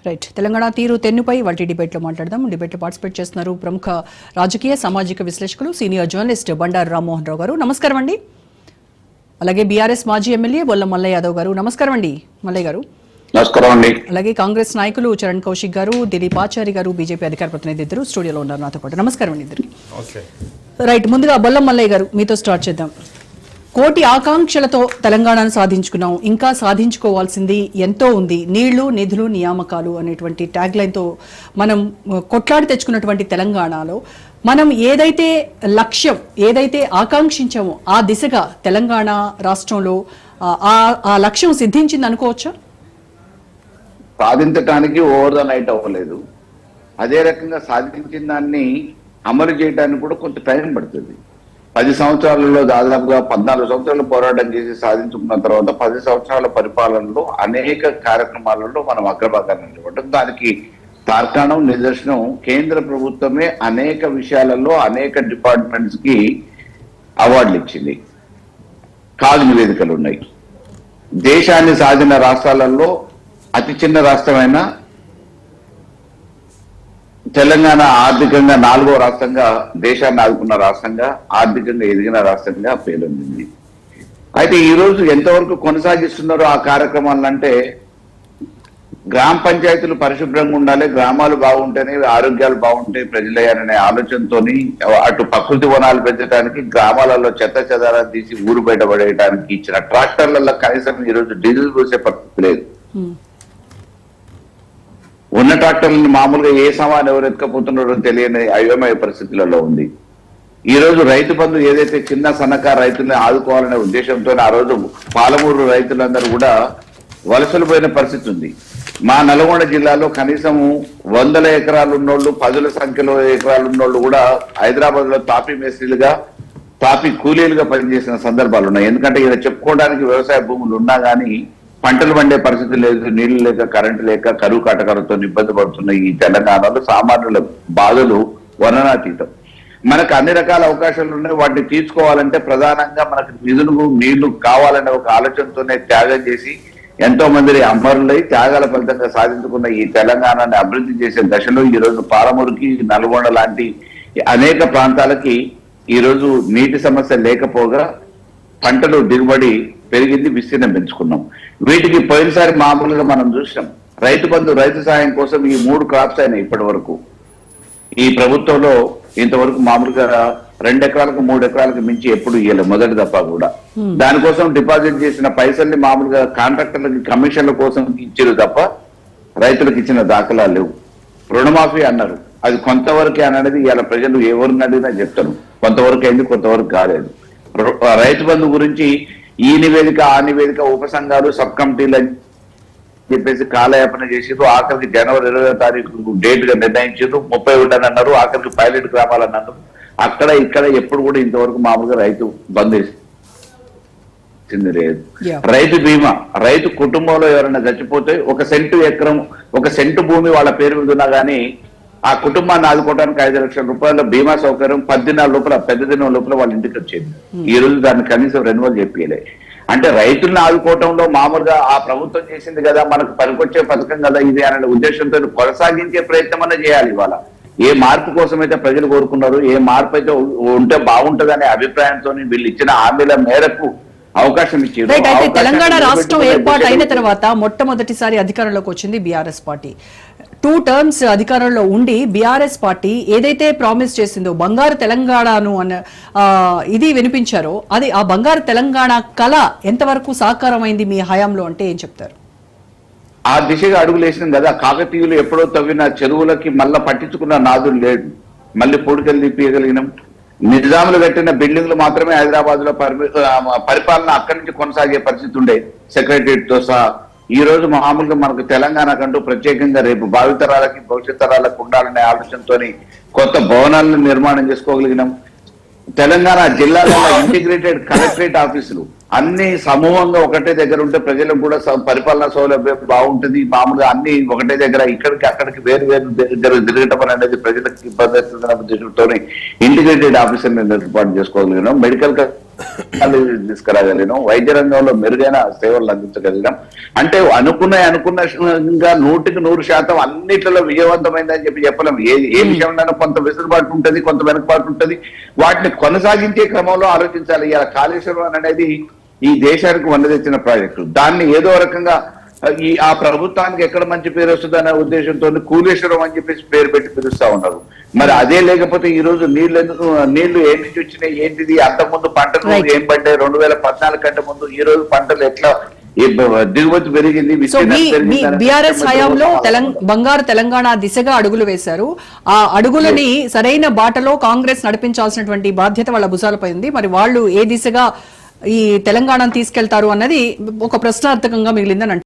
Right. Telangana తీరు తెన్నుపై వాటి డిబేట్లో మాట్లాడదాం. డిబేట్లో పార్టిసిపేట్ చేస్తున్నారు ప్రముఖ రాజకీయ సామాజిక విశ్లేషకులు సీనియర్ జర్నలిస్ట్ బండారు రామ్మోహన్ రావు గారు. నమస్కారం అండి. అలాగే బీఆర్ఎస్ మాజీ ఎమ్మెల్యే బొల్ల మల్లయ్య యాదవ్ గారు. నమస్కారం అండి మల్లయ్య గారు. నమస్కారం అండి. అలాగే కాంగ్రెస్ నాయకులు చరణ్ కౌశిక్ గారు, దిలీప్ ఆచారి గారు, బీజేపీ అధికార ప్రతినిధి ఇద్దరు స్టూడియోలో ఉన్నారు నాతో పాటు. నమస్కారం అండి ఇద్దరికి. రైట్, ముందుగా బొల్ల మల్లయ్య గారు మీతో స్టార్ట్ చేద్దాం. కోటి ఆకాంక్షలతో తెలంగాణను సాధించుకున్నాం, ఇంకా సాధించుకోవాల్సింది ఎంతో ఉంది. నీళ్లు, నిధులు, నియామకాలు అనేటువంటి ట్యాగ్ లైన్తో మనం కొట్లాడి తెచ్చుకున్నటువంటి తెలంగాణలో మనం ఏదైతే లక్ష్యం, ఏదైతే ఆకాంక్షించామో ఆ దిశగా తెలంగాణ రాష్ట్రంలో ఆ లక్ష్యం సిద్ధించింది అనుకోవచ్చా? సాధించడానికి ఓవర్ ద నైట్ అవ్వలేదు. అదే రకంగా సాధించిన దాన్ని అమలు చేయడానికి కూడా కొంత టైం పడుతుంది. 10 సంవత్సరాలలో దాదాపుగా 14 సంవత్సరాలు పోరాటం చేసి సాధించుకున్న తర్వాత 10 సంవత్సరాల పరిపాలనలో అనేక కార్యక్రమాలలో మనం అగ్రభాగాన్ని నిలబడ్డం. దానికి తార్కాణం, నిదర్శనం కేంద్ర ప్రభుత్వమే అనేక విషయాలలో అనేక డిపార్ట్మెంట్స్ కి అవార్డులు ఇచ్చింది. కాల్ నివేదికలు ఉన్నాయి. దేశాన్ని సాధిన రాష్ట్రాలలో అతి చిన్న రాష్ట్రమైన తెలంగాణ ఆర్థికంగా 4వ రాష్ట్రంగా, దేశాన్ని ఆదుకున్న రాష్ట్రంగా, ఆర్థికంగా ఎదిగిన రాష్ట్రంగా పేరొందింది. అయితే ఈ రోజు ఎంతవరకు కొనసాగిస్తున్నారో ఆ కార్యక్రమాలంటే, గ్రామ పంచాయతీలు పరిశుభ్రంగా ఉండాలి, గ్రామాలు బాగుంటేనే ఆరోగ్యాలు బాగుంటాయి ప్రజలయ్యారనే ఆలోచనతోని అటు ప్రకృతి వనాలు పెంచడానికి, గ్రామాలలో చెత్త చెదారాన్ని తీసి ఊరు బయటపడేయడానికి ఇచ్చిన ట్రాక్టర్లలో కనీసం ఈరోజు డీజిల్ పోసే పరిస్థితి లేదు. ఉన్న ట్రాక్టర్లను మామూలుగా ఏ సామాన్ ఎవరు ఎత్తుకపోతున్నారో తెలియని అయోమయ పరిస్థితులలో ఉంది. ఈ రోజు రైతు బంధు ఏదైతే చిన్న సన్నకారు రైతుల్ని ఆదుకోవాలనే ఉద్దేశంతో ఆ రోజు పాలమూరు రైతులందరూ కూడా వలసలు పోయిన పరిస్థితి ఉంది. మా నల్గొండ జిల్లాలో కనీసం 100 ఎకరాలు ఉన్నోళ్ళు, 10ల సంఖ్యలో ఎకరాలు ఉన్నోళ్ళు కూడా హైదరాబాద్ లో తాపీ మేస్త్రీలుగా, తాపీ కూలీలుగా పనిచేసిన సందర్భాలు ఉన్నాయి. ఎందుకంటే ఇలా చెప్పుకోవడానికి వ్యవసాయ భూములు ఉన్నా కానీ పంటలు పండే పరిస్థితి లేదు. నీళ్లు లేక, కరెంటు లేక, కరువు కాటకాలతో ఇబ్బంది పడుతున్న ఈ తెలంగాణలో సామాన్యుల బాధలు వర్ణనాతీతం. మనకు అన్ని రకాల అవకాశాలు ఉన్నాయి. వాటిని తీర్చుకోవాలంటే ప్రధానంగా మనకు నిధులు, నీళ్లు కావాలనే ఒక ఆలోచనతోనే త్యాగం చేసి ఎంతో మంది అమరులై త్యాగాల ఫలితంగా సాధించుకున్న ఈ తెలంగాణని అభివృద్ధి చేసే దశలో ఈ రోజు పాలమూరుకి, నల్గొండ లాంటి అనేక ప్రాంతాలకి ఈ రోజు నీటి సమస్య లేకపోగా పంటలు దిగుబడి పెరిగింది, విస్తీర్ణం పెంచుకున్నాం. వీటికి పోయినసారి మామూలుగా మనం చూసినాం. రైతు బంధు, రైతు సాయం కోసం ఈ 3 క్రాప్స్ అయినాయి ఇప్పటి వరకు. ఈ ప్రభుత్వంలో ఇంతవరకు మామూలుగా 2 ఎకరాలకు 3 ఎకరాలకు మించి ఎప్పుడు ఇవ్వలేదు, మొదటి దఫా కూడా. దానికోసం డిపాజిట్ చేసిన పైసల్ని మామూలుగా కాంట్రాక్టర్లకి కమిషన్ల కోసం ఇచ్చారు తప్ప రైతులకు ఇచ్చిన దాఖలాలు లేవు. రుణమాఫీ అన్నారు, అది కొంతవరకే అనేది ఇవాళ ప్రజలు ఎవరిని అడిగినా చెప్తారు. కొంతవరకు అయింది, కొంతవరకు కాలేదు. రైతు బంధు గురించి ఈ నివేదిక, ఆ నివేదిక, ఉపసంఘాలు, సబ్ కమిటీలు అని చెప్పేసి కాలయాపన చేసిరు. ఆఖరికి జనవరి 20వ తారీఖు డేట్ గా నిర్ణయించారు. 30 ఉండనన్నారు. ఆఖరికి పైలట్ గ్రామాలు అన్నారు. అక్కడ ఇక్కడ ఎప్పుడు కూడా ఇంతవరకు మామూలుగా రైతు బంద్ చేసింది లేదు. రైతు బీమా, రైతు కుటుంబంలో ఎవరైనా చచ్చిపోతే 1 సెంటు భూమి వాళ్ళ పేరు మీద ఉన్నా కానీ ఆ కుటుంబాన్ని ఆదుకోవడానికి 5 లక్షల రూపాయల బీమా సౌకర్యం 10 దినాల లోపల, పెద్ద దినం లోపల వాళ్ళ ఇంటికి వచ్చేది. ఈ రోజు దాన్ని కనీసం రెన్యువల్ చెప్పలే. అంటే రైతులను ఆదుకోవటంలో మామూలుగా ఆ ప్రభుత్వం చేసింది కదా, మనకు పనికొచ్చే పథకం కదా ఇది అనే ఉద్దేశంతో కొనసాగించే ప్రయత్నం అన్న చేయాలి. ఇవాళ ఏ మార్పు కోసం అయితే ప్రజలు కోరుకున్నారు, ఏ మార్పు అయితే ఉంటే బాగుంటది అనే అభిప్రాయంతో వీళ్ళు ఇచ్చిన హామీల మేరకు అవకాశం ఇచ్చారు. అయితే తెలంగాణ రాష్ట్రం ఏర్పాటు అయిన తర్వాత మొట్టమొదటిసారి అధికారంలోకి వచ్చింది బీఆర్ఎస్ పార్టీ. 2 టర్మ్స్ అధికారంలో ఉండి బీఆర్ఎస్ పార్టీ ఏదైతే ప్రామిస్ చేసిందో బంగారు తెలంగాణను అన్న ఇది వినిపించారో, అది ఆ బంగారు తెలంగాణ కళ ఎంతవరకు సాకారమైంది మీ హయాంలో అంటే ఏం చెప్తారు? ఆ దిశగా అడుగులేసినాం కదా. కాకతీయులు ఎప్పుడో తవ్విన చెరువులకి మళ్ళా పట్టించుకున్న నాదులు లేడు. మళ్ళీ పొడికెళ్ళి తీయగలిగినాం. నిజాములు కట్టిన బిల్డింగ్లు మాత్రమే హైదరాబాద్ లో పరిపాలన అక్కడి నుంచి కొనసాగే పరిస్థితి ఉండే, సెక్రటరియట్ తో సహా. ఈ రోజు మామూలుగా మనకు తెలంగాణకంటూ ప్రత్యేకంగా రేపు భావితరాలకి, భవిష్యత్ తరాలకు ఉండాలనే ఆలోచనతో కొత్త భవనాలను నిర్మాణం చేసుకోగలిగినాం. తెలంగాణ జిల్లాలలో ఇంటిగ్రేటెడ్ కలెక్టరేట్ ఆఫీసులు అన్ని సమూహంగా ఒకటే దగ్గర ఉంటే ప్రజలకు కూడా పరిపాలనా సౌలభ్యం బాగుంటుంది. మామూలుగా అన్ని ఒకటే దగ్గర, ఇక్కడికి అక్కడికి వేరు దగ్గర తిరగటం అనేది ప్రజలకు ఇబ్బంది అవుతుందనే ఉద్దేశంతో ఇంటిగ్రేటెడ్ ఆఫీసర్ని ఏర్పాటు చేసుకోగలిగినాం. మెడికల్ తీసుకురాగలిగినాం, వైద్య రంగంలో మెరుగైన సేవలు అందించగలిగినాం. అంటే అనుకున్న 100% అన్నిట్లలో విజయవంతమైందని చెప్పలేం. ఏ విషయంలో కొంత వెసులుబాటు ఉంటుంది, కొంత వెనుకబాటు ఉంటుంది. వాటిని కొనసాగించే క్రమంలో ఆలోచించాలి. ఇలా కాళేశ్వరం అనేది ఈ దేశానికి వంద తెచ్చిన ప్రాజెక్టు. దాన్ని ఏదో రకంగా ఆ ప్రభుత్వానికి ఎక్కడ మంచి పేరు వస్తుంది అనే ఉద్దేశంతో కూలేశ్వరం అని చెప్పేసి పేరు పెట్టి పిలుస్తా ఉన్నారు. మరి అదే లేకపోతే ఈ రోజు నీళ్లు ఏ నుంచి వచ్చినాయి ఏంటిది? అంతకుముందు పంటలు ఏం పడ్డాయి? 2014 కంటే ముందు ఈ రోజు పంటలు ఎట్లా దిగుమతి పెరిగింది? బీఆర్ఎస్ హయాంలో బంగారు తెలంగాణ దిశగా అడుగులు వేశారు. ఆ అడుగులని సరైన బాటలో కాంగ్రెస్ నడిపించాల్సినటువంటి బాధ్యత వాళ్ళ భుజాలపై ఉంది. మరి వాళ్ళు ఏ దిశగా ఈ తెలంగాణను తీసుకెళ్తారు అన్నది ఒక ప్రశ్నార్థకంగా మిగిలిందని